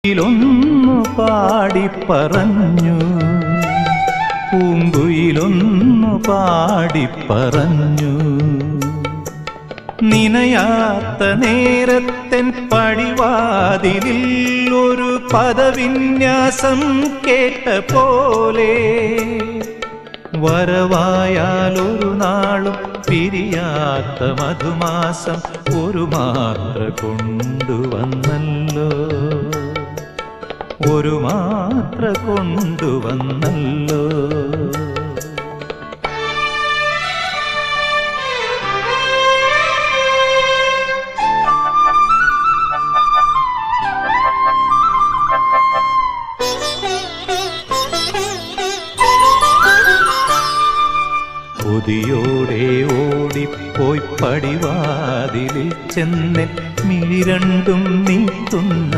ൊന്നു പാടിപ്പറഞ്ഞു, പൂങ്കുയിലൊന്നു പാടിപ്പറഞ്ഞു. നിനയാത്ത നേരത്തെൻ പടിവാതിലിൽ ഒരു പദവിന്യാസം കേട്ട പോലെ, വരവായാലൊരു നാളും പിരിയാത്ത മധുമാസം ഒരു മാത്ര കൊണ്ടുവന്നല്ലോ, ഒരു മാത്ര കൊണ്ടുവന്നല്ലോ. കൊതിയോടെ ഓടിപ്പോയി പടിവാതിലിൽ ചെന്നെൻ മിഴി രണ്ടും നീട്ടുന്ന